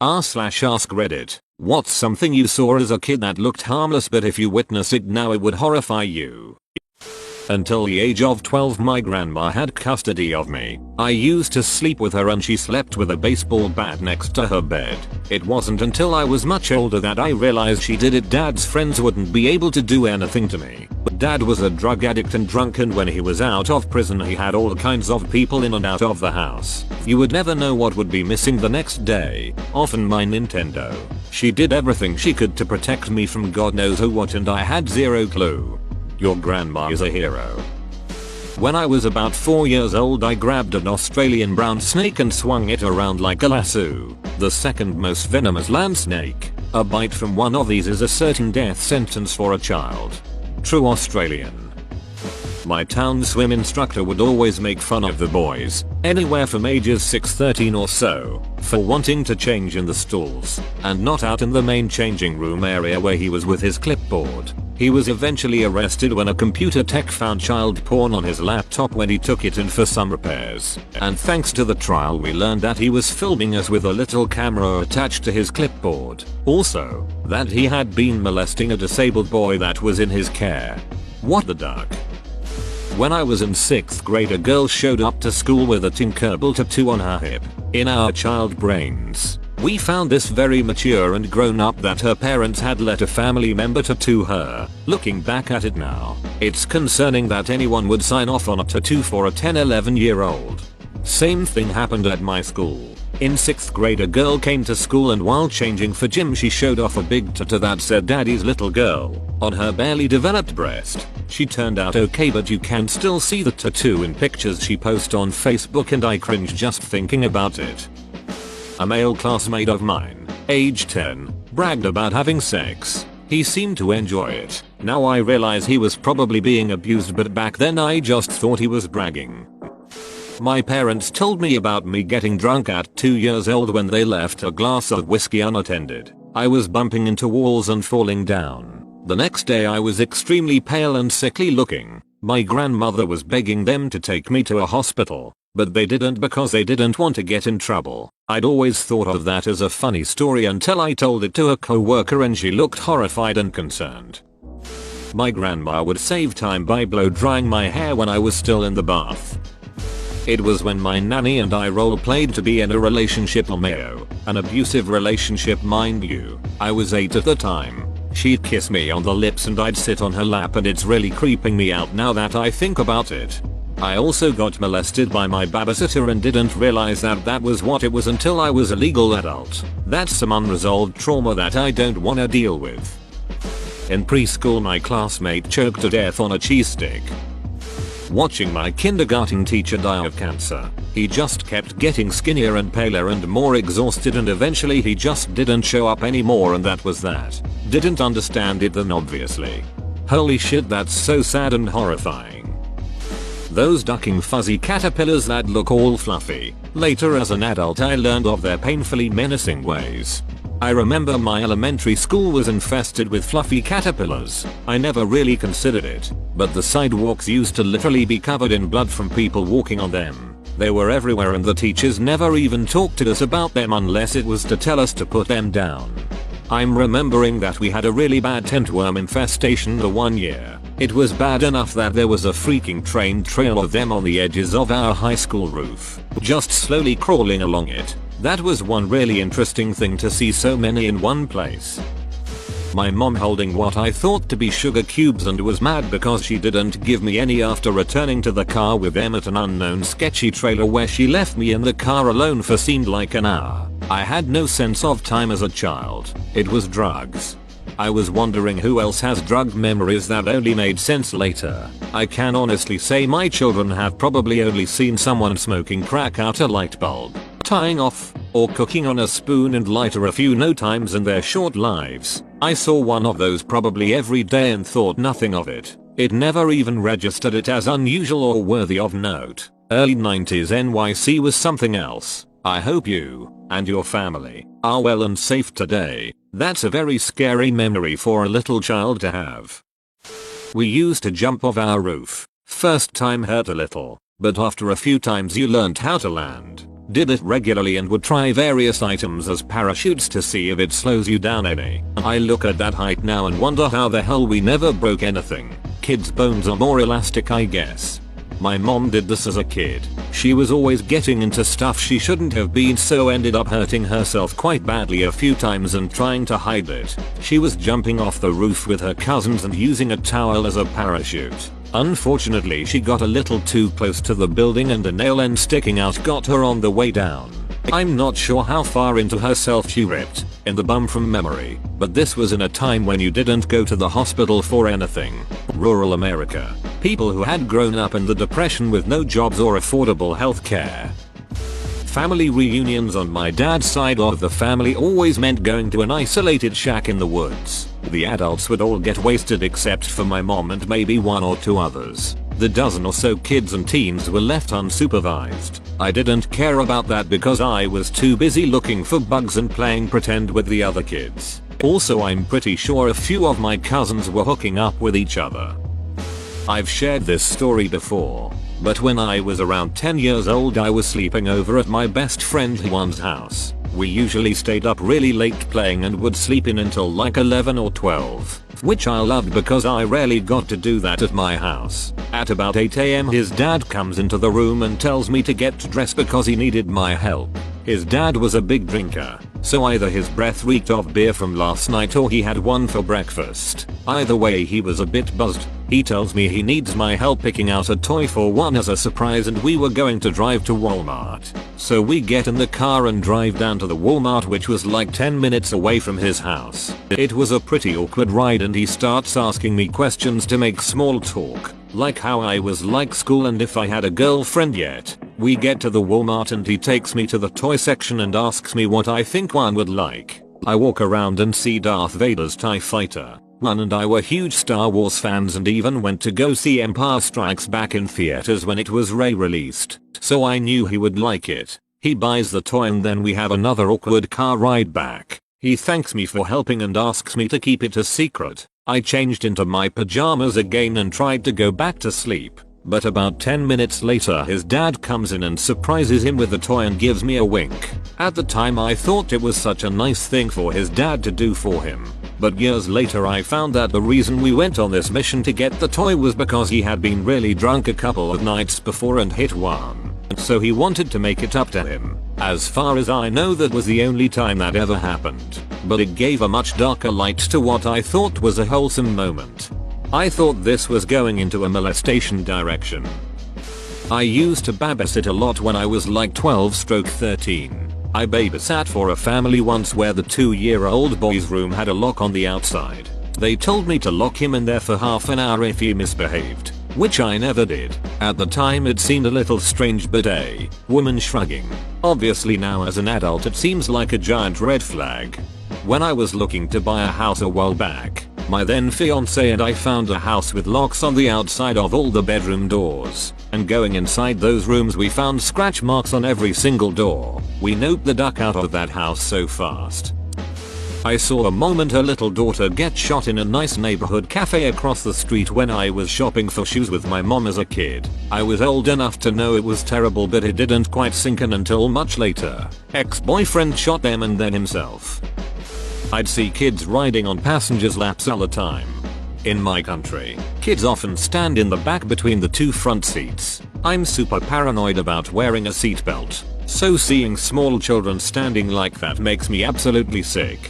r/ask Reddit. What's something you saw as a kid that looked harmless but if you witness it now it would horrify you? Until the age of 12 my grandma had custody of me. I used to sleep with her and she slept with a baseball bat next to her bed. It wasn't until I was much older that I realized she did it. Dad's friends wouldn't be able to do anything to me. Dad was a drug addict and drunk, and when he was out of prison he had all kinds of people in and out of the house. You would never know what would be missing the next day, often my Nintendo. She did everything she could to protect me from God knows what, and I had zero clue. Your grandma is a hero. When I was about 4 years old I grabbed an Australian brown snake and swung it around like a lasso. The second most venomous land snake. A bite from one of these is a certain death sentence for a child. True Australian. My town swim instructor would always make fun of the boys, anywhere from ages 6-13 or so, for wanting to change in the stalls, and not out in the main changing room area where he was with his clipboard. He was eventually arrested when a computer tech found child porn on his laptop when he took it in for some repairs. And thanks to the trial we learned that he was filming us with a little camera attached to his clipboard. Also, that he had been molesting a disabled boy that was in his care. What the duck? When I was in 6th grade a girl showed up to school with a Tinkerbell tattoo on her hip. In our child brains, we found this very mature and grown up that her parents had let a family member tattoo her. Looking back at it now, it's concerning that anyone would sign off on a tattoo for a 10-11-year-old. Same thing happened at my school. In 6th grade a girl came to school and while changing for gym she showed off a big tattoo that said Daddy's little girl on her barely developed breast. She turned out okay, but you can still see the tattoo in pictures she posts on Facebook and I cringe just thinking about it. A male classmate of mine, age 10, bragged about having sex. He seemed to enjoy it. Now I realize he was probably being abused, but back then I just thought he was bragging. My parents told me about me getting drunk at 2 years old when they left a glass of whiskey unattended. I was bumping into walls and falling down. The next day I was extremely pale and sickly looking. My grandmother was begging them to take me to a hospital, but they didn't because they didn't want to get in trouble. I'd always thought of that as a funny story until I told it to a coworker and she looked horrified and concerned. My grandma would save time by blow drying my hair when I was still in the bath. It was when my nanny and I role-played to be in a relationship, an abusive relationship mind you. I was 8 at the time. She'd kiss me on the lips and I'd sit on her lap, and it's really creeping me out now that I think about it. I also got molested by my babysitter and didn't realize that that was what it was until I was a legal adult. That's some unresolved trauma that I don't wanna deal with. In preschool my classmate choked to death on a cheese stick. Watching my kindergarten teacher die of cancer, he just kept getting skinnier and paler and more exhausted, and eventually he just didn't show up anymore, and that was that. Didn't understand it then obviously. Holy shit, that's so sad and horrifying. Those ducking fuzzy caterpillars that look all fluffy. Later as an adult I learned of their painfully menacing ways. I remember my elementary school was infested with fluffy caterpillars. I never really considered it, but the sidewalks used to literally be covered in blood from people walking on them. They were everywhere and the teachers never even talked to us about them unless it was to tell us to put them down. I'm remembering that we had a really bad tentworm infestation the one year. It was bad enough that there was a freaking train trail of them on the edges of our high school roof, just slowly crawling along it. That was one really interesting thing to see so many in one place. My mom holding what I thought to be sugar cubes and was mad because she didn't give me any after returning to the car with them at an unknown sketchy trailer where she left me in the car alone for seemed like an hour. I had no sense of time as a child. It was drugs. I was wondering who else has drug memories that only made sense later. I can honestly say my children have probably only seen someone smoking crack out a light bulb, tying off, or cooking on a spoon and lighter a few no times in their short lives. I saw one of those probably every day and thought nothing of it. It never even registered it as unusual or worthy of note. Early 90s NYC was something else. I hope you, and your family, are well and safe today. That's a very scary memory for a little child to have. We used to jump off our roof. First time hurt a little, but after a few times you learned how to land. Did it regularly and would try various items as parachutes to see if it slows you down any. I look at that height now and wonder how the hell we never broke anything. Kids' bones are more elastic, I guess. My mom did this as a kid. She was always getting into stuff she shouldn't have been, so ended up hurting herself quite badly a few times and trying to hide it. She was jumping off the roof with her cousins and using a towel as a parachute. Unfortunately, she got a little too close to the building and a nail end sticking out got her on the way down. I'm not sure how far into herself she ripped, in the bum from memory, but this was in a time when you didn't go to the hospital for anything. Rural America. People who had grown up in the Depression with no jobs or affordable health care. Family reunions on my dad's side of the family always meant going to an isolated shack in the woods. The adults would all get wasted except for my mom and maybe one or two others. The dozen or so kids and teens were left unsupervised. I didn't care about that because I was too busy looking for bugs and playing pretend with the other kids. Also, I'm pretty sure a few of my cousins were hooking up with each other. I've shared this story before, but when I was around 10 years old I was sleeping over at my best friend Juan's house. We usually stayed up really late playing and would sleep in until like 11 or 12, which I loved because I rarely got to do that at my house. At about 8 AM his dad comes into the room and tells me to get dressed because he needed my help. His dad was a big drinker, so either his breath reeked of beer from last night or he had one for breakfast. Either way, he was a bit buzzed. He tells me he needs my help picking out a toy for one as a surprise, and we were going to drive to Walmart. So we get in the car and drive down to the Walmart, which was like 10 minutes away from his house. It was a pretty awkward ride and he starts asking me questions to make small talk, like how I was like school and if I had a girlfriend yet. We get to the Walmart and he takes me to the toy section and asks me what I think one would like. I walk around and see Darth Vader's TIE Fighter. Juan and I were huge Star Wars fans and even went to go see Empire Strikes Back in theaters when it was re-released, so I knew he would like it. He buys the toy and then we have another awkward car ride back. He thanks me for helping and asks me to keep it a secret. I changed into my pajamas again and tried to go back to sleep, but about 10 minutes later his dad comes in and surprises him with the toy and gives me a wink. At the time I thought it was such a nice thing for his dad to do for him, but years later I found that the reason we went on this mission to get the toy was because he had been really drunk a couple of nights before and hit one, so he wanted to make it up to him. As far as I know, that was the only time that ever happened, but it gave a much darker light to what I thought was a wholesome moment. I thought this was going into a molestation direction. I used to babysit a lot when I was like 12-13. I babysat for a family once where the 2-year-old boy's room had a lock on the outside. They told me to lock him in there for half an hour if he misbehaved, which I never did. At the time it seemed a little strange, but woman shrugging. Obviously now as an adult it seems like a giant red flag. When I was looking to buy a house a while back, my then fiance and I found a house with locks on the outside of all the bedroom doors, and going inside those rooms we found scratch marks on every single door. We noped the duck out of that house so fast. I saw a moment her little daughter get shot in a nice neighborhood cafe across the street when I was shopping for shoes with my mom as a kid. I was old enough to know it was terrible, but it didn't quite sink in until much later. Ex-boyfriend shot them and then himself. I'd see kids riding on passengers' laps all the time. In my country, kids often stand in the back between the two front seats. I'm super paranoid about wearing a seatbelt, so seeing small children standing like that makes me absolutely sick.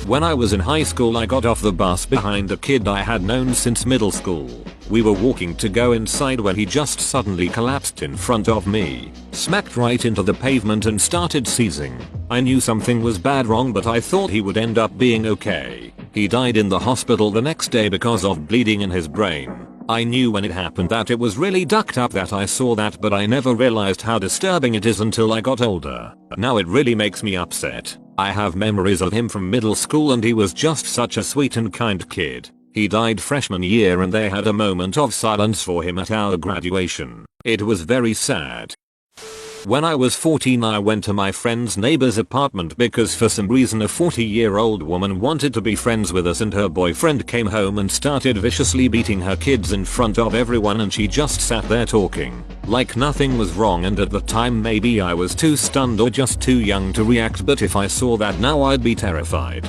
When I was in high school I got off the bus behind a kid I had known since middle school. We were walking to go inside when he just suddenly collapsed in front of me, smacked right into the pavement and started seizing. I knew something was bad wrong, but I thought he would end up being okay. He died in the hospital the next day because of bleeding in his brain. I knew when it happened that it was really ducked up that I saw that, but I never realized how disturbing it is until I got older. Now it really makes me upset. I have memories of him from middle school and he was just such a sweet and kind kid. He died freshman year and they had a moment of silence for him at our graduation. It was very sad. When I was 14 I went to my friend's neighbor's apartment because for some reason a 40-year-old woman wanted to be friends with us and her boyfriend came home and started viciously beating her kids in front of everyone and she just sat there talking like nothing was wrong, and at the time maybe I was too stunned or just too young to react, but if I saw that now I'd be terrified.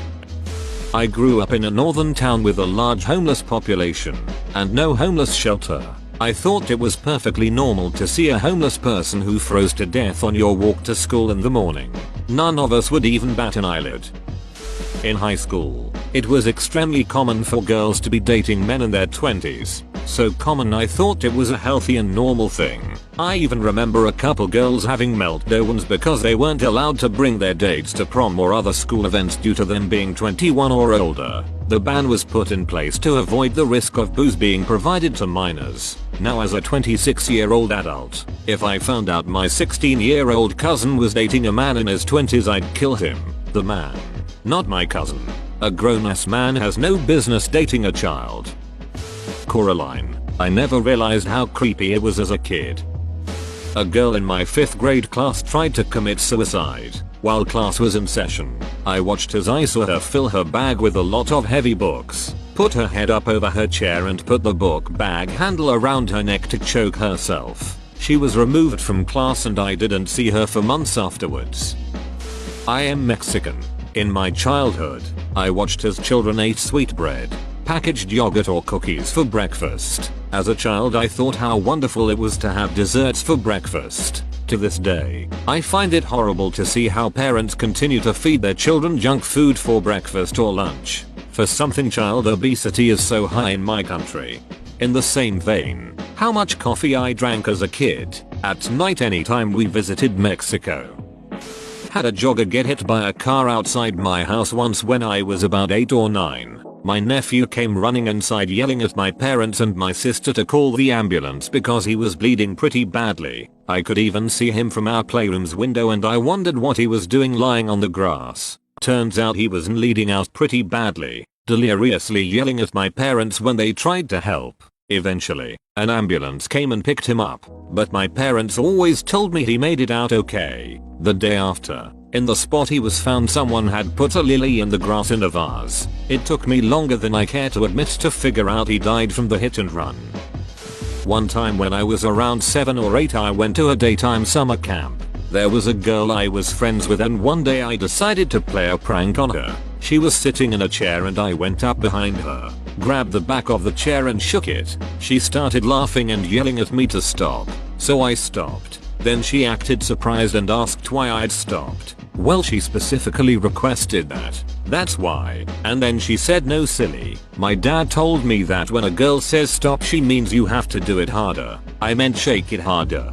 I grew up in a northern town with a large homeless population and no homeless shelter. I thought it was perfectly normal to see a homeless person who froze to death on your walk to school in the morning. None of us would even bat an eyelid. In high school, it was extremely common for girls to be dating men in their 20s. So common I thought it was a healthy and normal thing. I even remember a couple girls having meltdowns because they weren't allowed to bring their dates to prom or other school events due to them being 21 or older. The ban was put in place to avoid the risk of booze being provided to minors. Now as a 26-year-old adult, if I found out my 16-year-old cousin was dating a man in his 20s I'd kill him. The man. Not my cousin. A grown-ass man has no business dating a child. Coraline. I never realized how creepy it was as a kid. A girl in my 5th grade class tried to commit suicide. While class was in session, I watched as I saw her fill her bag with a lot of heavy books, put her head up over her chair and put the book bag handle around her neck to choke herself. She was removed from class and I didn't see her for months afterwards. I am Mexican. In my childhood, I watched as children ate sweetbread, packaged yogurt or cookies for breakfast. As a child I thought how wonderful it was to have desserts for breakfast. To this day, I find it horrible to see how parents continue to feed their children junk food for breakfast or lunch. For something, child obesity is so high in my country. In the same vein, how much coffee I drank as a kid, at night anytime we visited Mexico. Had a jogger get hit by a car outside my house once when I was about 8 or 9. My nephew came running inside yelling at my parents and my sister to call the ambulance because he was bleeding pretty badly. I could even see him from our playroom's window and I wondered what he was doing lying on the grass. Turns out he was bleeding out pretty badly, deliriously yelling at my parents when they tried to help. Eventually, an ambulance came and picked him up, but my parents always told me he made it out okay. The day after, in the spot he was found, someone had put a lily in the grass in a vase. It took me longer than I care to admit to figure out he died from the hit and run. One time when I was around 7 or 8 I went to a daytime summer camp. There was a girl I was friends with and one day I decided to play a prank on her. She was sitting in a chair and I went up behind her, grabbed the back of the chair and shook it. She started laughing and yelling at me to stop. So I stopped. Then she acted surprised and asked why I'd stopped. Well, she specifically requested that. That's why. And then she said, no silly. My dad told me that when a girl says stop she means you have to do it harder. I meant shake it harder.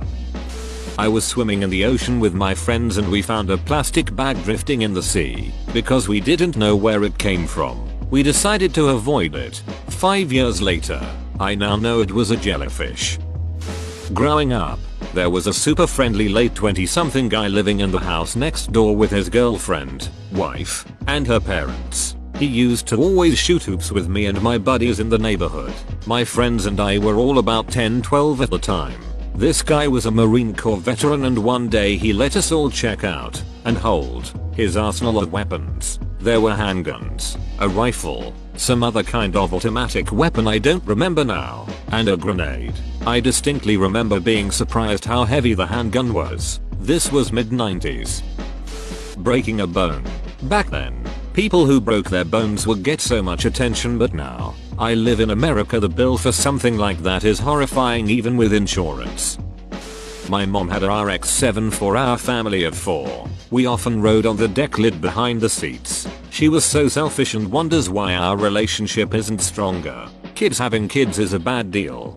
I was swimming in the ocean with my friends and we found a plastic bag drifting in the sea. Because we didn't know where it came from, we decided to avoid it. 5 years later, I now know it was a jellyfish. Growing up, there was a super friendly late 20-something guy living in the house next door with his girlfriend, wife, and her parents. He used to always shoot hoops with me and my buddies in the neighborhood. My friends and I were all about 10-12 at the time. This guy was a Marine Corps veteran and one day he let us all check out and hold his arsenal of weapons. There were handguns, a rifle, some other kind of automatic weapon I don't remember now, and a grenade. I distinctly remember being surprised how heavy the handgun was. This was mid-90s. Breaking a bone. Back then, people who broke their bones would get so much attention, but now, I live in America, the bill for something like that is horrifying even with insurance. My mom had a RX-7 for our family of 4. We often rode on the deck lid behind the seats. She was so selfish and wonders why our relationship isn't stronger. Kids having kids is a bad deal.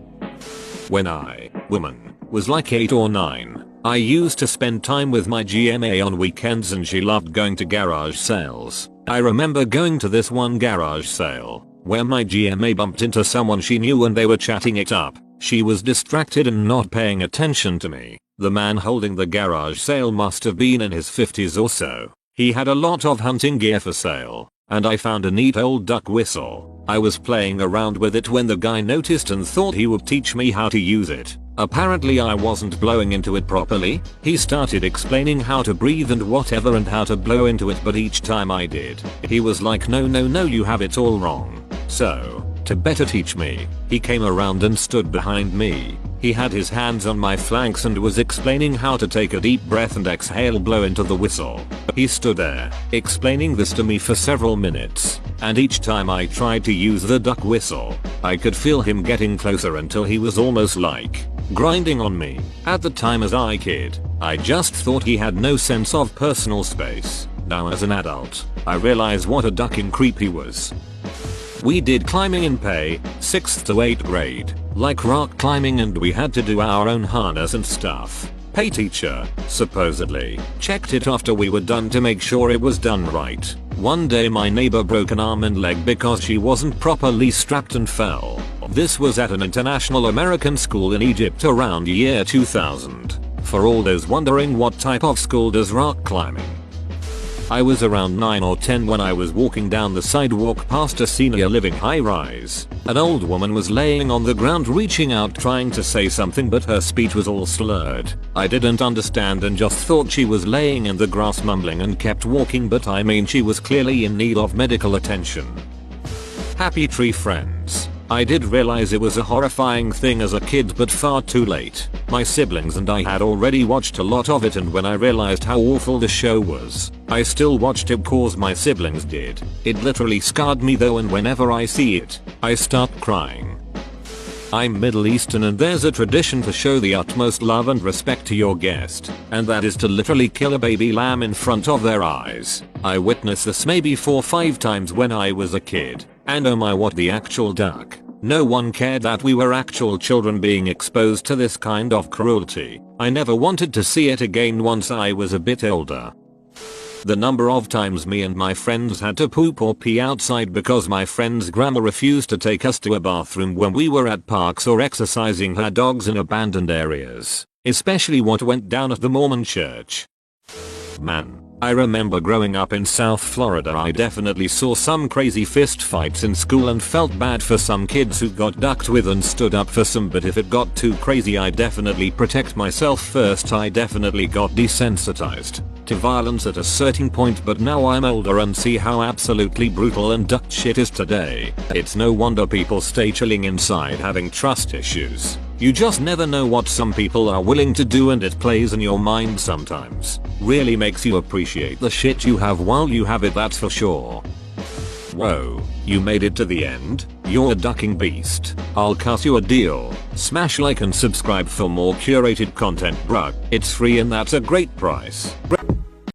When I, woman, was like 8 or 9, I used to spend time with my GMA on weekends and she loved going to garage sales. I remember going to this one garage sale where my GMA bumped into someone she knew and they were chatting it up. She was distracted and not paying attention to me. The man holding the garage sale must have been in his 50s or so. He had a lot of hunting gear for sale, and I found a neat old duck whistle. I was playing around with it when the guy noticed and thought he would teach me how to use it. Apparently I wasn't blowing into it properly. He started explaining how to breathe and whatever and how to blow into it, but each time I did, he was like, no, you have it all wrong. So, to better teach me, he came around and stood behind me. He had his hands on my flanks and was explaining how to take a deep breath and exhale, blow into the whistle. He stood there, explaining this to me for several minutes, and each time I tried to use the duck whistle, I could feel him getting closer until he was almost like grinding on me. At the time as a kid, I just thought he had no sense of personal space. Now as an adult, I realize what a ducking creep he was. We did climbing in pay, 6th to 8th grade, like rock climbing, and we had to do our own harness and stuff. Pay teacher, supposedly, checked it after we were done to make sure it was done right. One day my neighbor broke an arm and leg because she wasn't properly strapped and fell. This was at an international American school in Egypt around year 2000. For all those wondering what type of school does rock climbing. I was around 9 or 10 when I was walking down the sidewalk past a senior living high-rise. An old woman was laying on the ground reaching out trying to say something, but her speech was all slurred. I didn't understand and just thought she was laying in the grass mumbling and kept walking, but I mean she was clearly in need of medical attention. Happy tree friends. I did realize it was a horrifying thing as a kid, but far too late. My siblings and I had already watched a lot of it, and when I realized how awful the show was, I still watched it cause my siblings did. It literally scarred me though, and whenever I see it, I start crying. I'm Middle Eastern, and there's a tradition to show the utmost love and respect to your guest, and that is to literally kill a baby lamb in front of their eyes. I witnessed this maybe 4 or 5 times when I was a kid, and oh my, what the actual duck. No one cared that we were actual children being exposed to this kind of cruelty. I never wanted to see it again once I was a bit older. The number of times me and my friends had to poop or pee outside because my friend's grandma refused to take us to a bathroom when we were at parks or exercising her dogs in abandoned areas. Especially what went down at the Mormon church. Man. I remember growing up in South Florida, I definitely saw some crazy fist fights in school and felt bad for some kids who got ducked with and stood up for some, but if it got too crazy I definitely protect myself first. I definitely got desensitized to violence at a certain point, but now I'm older and see how absolutely brutal and ducked shit is today. It's no wonder people stay chilling inside having trust issues. You just never know what some people are willing to do, and it plays in your mind sometimes. Really makes you appreciate the shit you have while you have it, that's for sure. Whoa, you made it to the end? You're a ducking beast. I'll cut you a deal. Smash like and subscribe for more curated content, bruh. It's free and that's a great price.